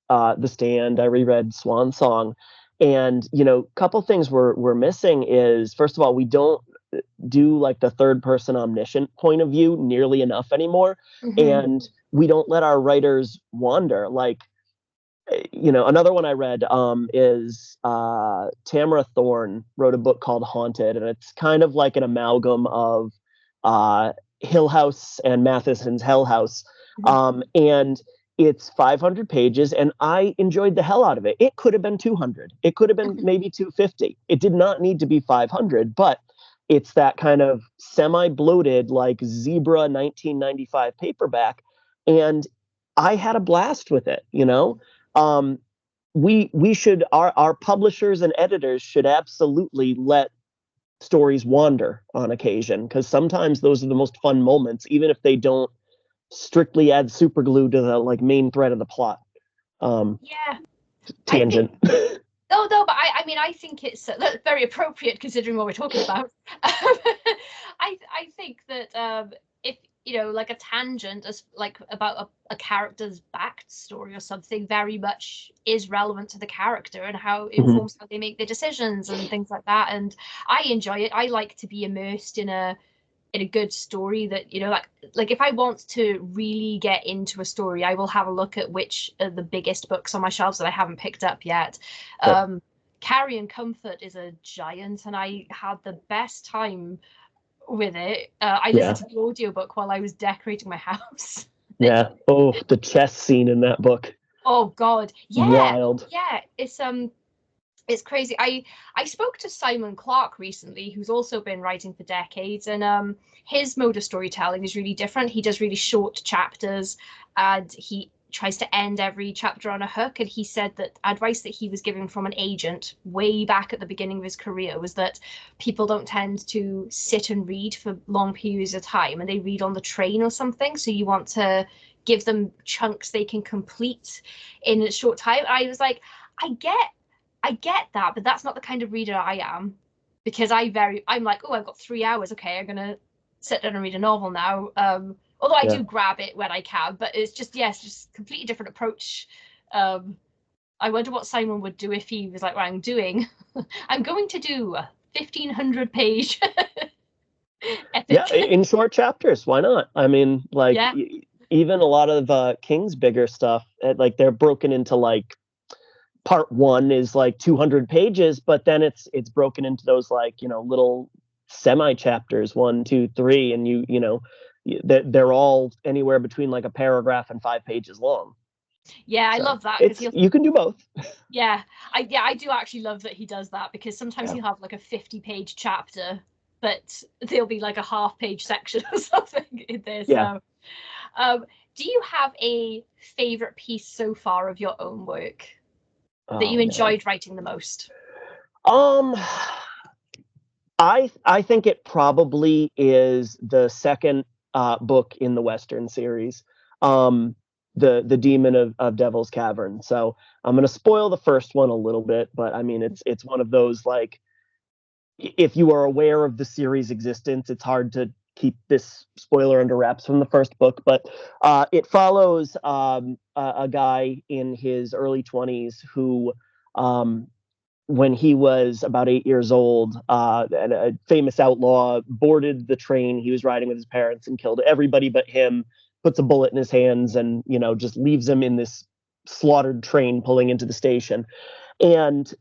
The Stand, I reread Swan Song, and a couple things we're missing is, first of all, we don't do like the third person omniscient point of view nearly enough anymore, mhm, and we don't let our writers wander. Like, another one I read, is Tamara Thorne wrote a book called Haunted, and it's kind of like an amalgam of uh, Hill House and Matheson's Hell House. mhm, And it's 500 pages, and I enjoyed the hell out of it. It could have been 200. It could have been mhm. maybe 250. It did not need to be 500, but it's that kind of semi-bloated, like Zebra 1995 paperback, and I had a blast with it. um, we should, our publishers and editors should absolutely let stories wander on occasion, because sometimes those are the most fun moments, even if they don't strictly add super glue to the like main thread of the plot. Yeah, I think. Tangent. No, but I mean, I think it's very appropriate considering what we're talking about. I think that if like a tangent, as like about a character's backstory or something, very much is relevant to the character and how it informs how they make their decisions and things like that. And I enjoy it. I like to be immersed in a good story that like if I want to really get into a story, I will have a look at which are the biggest books on my shelves that I haven't picked up yet. Sure. Carry and Comfort is a giant, and I had the best time with it. I Yeah. listened to the audiobook while I was decorating my house. Yeah. Oh, the chess scene in that book. Oh God, yeah, Wild. yeah. It's crazy. I spoke to Simon Clarke recently, who's also been writing for decades, and his mode of storytelling is really different. He does really short chapters, and he tries to end every chapter on a hook. And he said that advice that he was given from an agent way back at the beginning of his career was that people don't tend to sit and read for long periods of time, and they read on the train or something. So you want to give them chunks they can complete in a short time. I was like, I get that, but that's not the kind of reader I am, because I'm like, oh, I've got 3 hours. Okay, I'm gonna sit down and read a novel now. Although I do grab it when I can, but it's just just completely different approach. I wonder what Simon would do if he was like, I'm going to do a 1,500-page epic. Yeah, in short chapters. Why not? I mean, like Yeah. even a lot of King's bigger stuff, like they're broken into like part one is like 200 pages, but then it's broken into those like little semi chapters, 1, 2, 3, and they're all anywhere between like a paragraph and 5 pages long. Yeah, I So love that because you can do both. Yeah, I do actually love that he does that, because sometimes Yeah. he'll have like a 50-page chapter, but there'll be like a half-page section or something in there. Yeah. So, do you have a favorite piece so far of your own work that you enjoyed writing the most? Um, I think it probably is the second book in the Western series, the Demon of Devil's Cavern. So I'm going to spoil the first one a little bit, but I mean it's one of those like if you are aware of the series' existence, it's hard to keep this spoiler under wraps from the first book. But it follows a guy in his early 20s who. When he was about 8 years old, and a famous outlaw boarded the train he was riding with his parents and killed everybody but him, puts a bullet in his hands, and just leaves him in this slaughtered train pulling into the station. And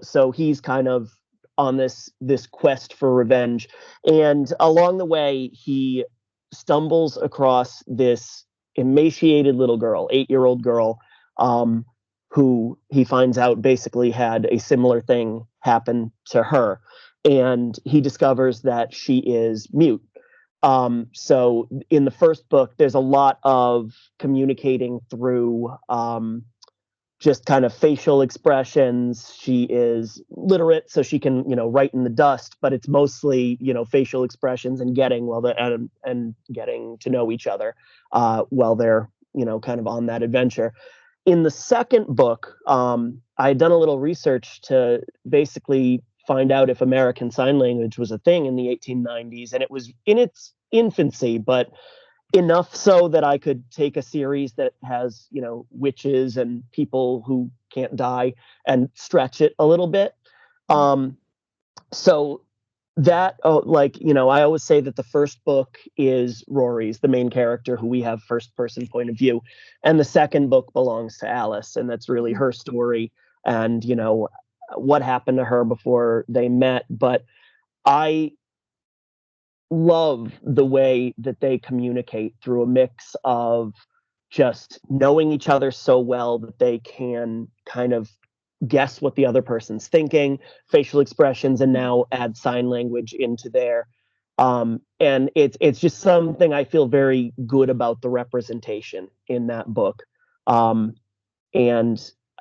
so he's kind of on this quest for revenge, and along the way he stumbles across this emaciated little girl, 8-year-old girl, um, who he finds out basically had a similar thing happen to her. And he discovers that she is mute. So in the first book, there's a lot of communicating through just kind of facial expressions. She is literate, so she can, write in the dust, but it's mostly, facial expressions and getting and getting to know each other while they're, kind of on that adventure. In the second book, I had done a little research to basically find out if American Sign Language was a thing in the 1890s, and it was in its infancy, but enough so that I could take a series that has, witches and people who can't die and stretch it a little bit. So that, I always say that the first book is Rory's, the main character, who we have first person point of view, and the second book belongs to Alice, and that's really her story and what happened to her before they met. But I love the way that they communicate through a mix of just knowing each other so well that they can kind of guess what the other person's thinking, facial expressions, and now add sign language into there. And it's just something I feel very good about the representation in that book. And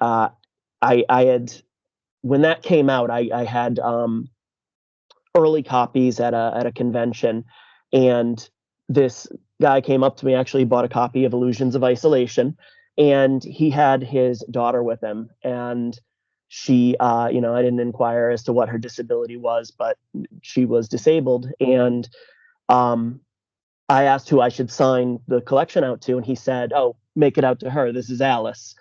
I had, when that came out, I had early copies at a convention, and this guy came up to me, actually bought a copy of Illusions of Isolation, and he had his daughter with him, and she, I didn't inquire as to what her disability was, but she was disabled, and um, I asked who I should sign the collection out to, and he said, "Oh, make it out to her. This is Alice."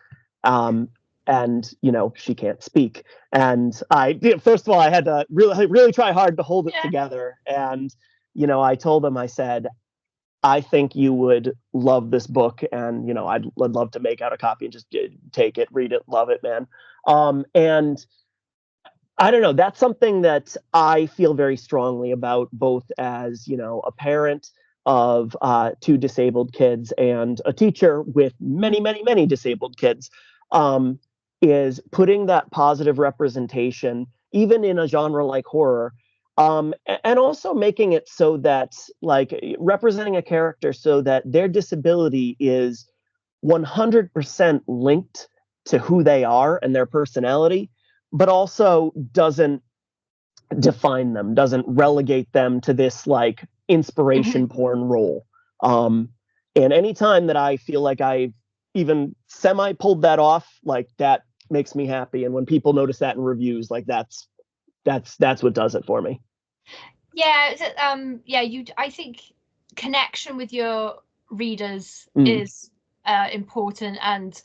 Um, and she can't speak. And first of all, I had to really, really try hard to hold it Yeah. together. And I told him, I said, "I think you would love this book, and I'd love to make out a copy and just take it, read it, love it, man." And I don't know. That's something that I feel very strongly about, both as a parent of two disabled kids and a teacher with many, many, many disabled kids. Um, is putting that positive representation, even in a genre like horror, and also making it so that, like, representing a character so that their disability is 100% linked to who they are and their personality, but also doesn't define them, doesn't relegate them to this like inspiration porn role. Um, and anytime that I feel like I even semi pulled that off, like, that makes me happy. And when people notice that in reviews, like, that's what does it for me. Yeah, I think connection with your readers Mm. is important, and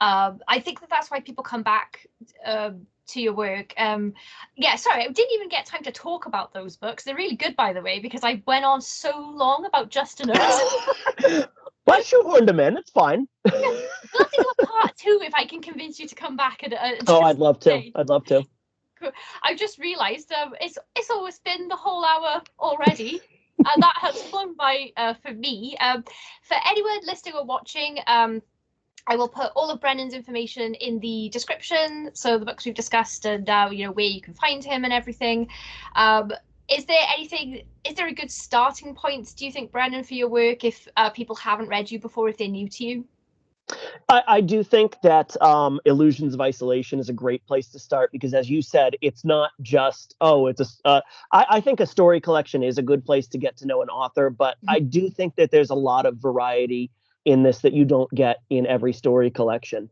I think that's why people come back to your work. Sorry, I didn't even get time to talk about those books. They're really good, by the way, because I went on so long about Just a Noose. Well, I shoehorned them in. It's fine. Yeah, we'll have to do a part two if I can convince you to come back at a Oh, I'd different love to. day. I'd love to. I've just realised it's almost been the whole hour already. That has flown by for me. For anyone listening or watching, I will put all of Brennan's information in the description, so the books we've discussed and where you can find him and everything. Is there a good starting point, do you think, Brennan, for your work, if people haven't read you before, if they're new to you? I do think that Illusions of Isolation is a great place to start, because, as you said, it's not just, I think a story collection is a good place to get to know an author, but I do think that there's a lot of variety in this that you don't get in every story collection.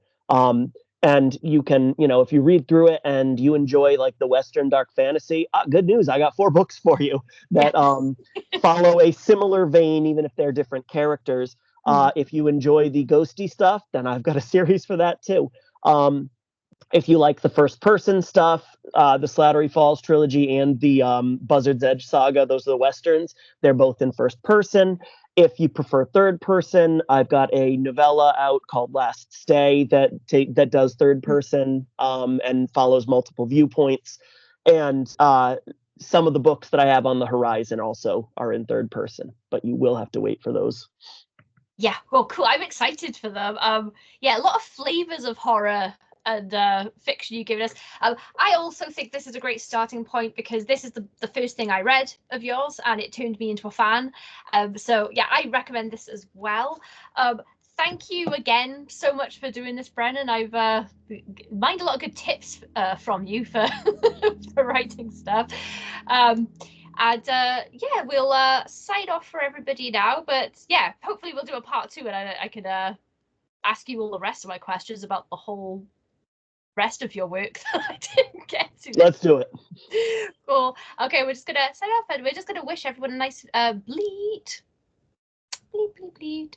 And you can, if you read through it and you enjoy like the Western dark fantasy, good news, I got 4 books for you that follow a similar vein, even if they're different characters. If you enjoy the ghosty stuff, then I've got a series for that too. If you like the first person stuff, the Slattery Falls trilogy and the Buzzard's Edge saga, those are the Westerns. They're both in first person. If you prefer third person, I've got a novella out called Last Stay that does third person and follows multiple viewpoints. And some of the books that I have on the horizon also are in third person, but you will have to wait for those. Yeah, well, cool. I'm excited for them. A lot of flavors of horror and fiction you've given us. I also think this is a great starting point, because this is the first thing I read of yours, and it turned me into a fan. I recommend this as well. Thank you again so much for doing this, Brennan. I've mined a lot of good tips from you for for writing stuff. We'll sign off for everybody now. But yeah, hopefully we'll do a part 2, and I can ask you all the rest of my questions about the whole rest of your work that I didn't get to. Let's do it. Cool. Okay, we're just gonna sign off, and we're just gonna wish everyone a nice bleed. Bleed, bleed, bleed.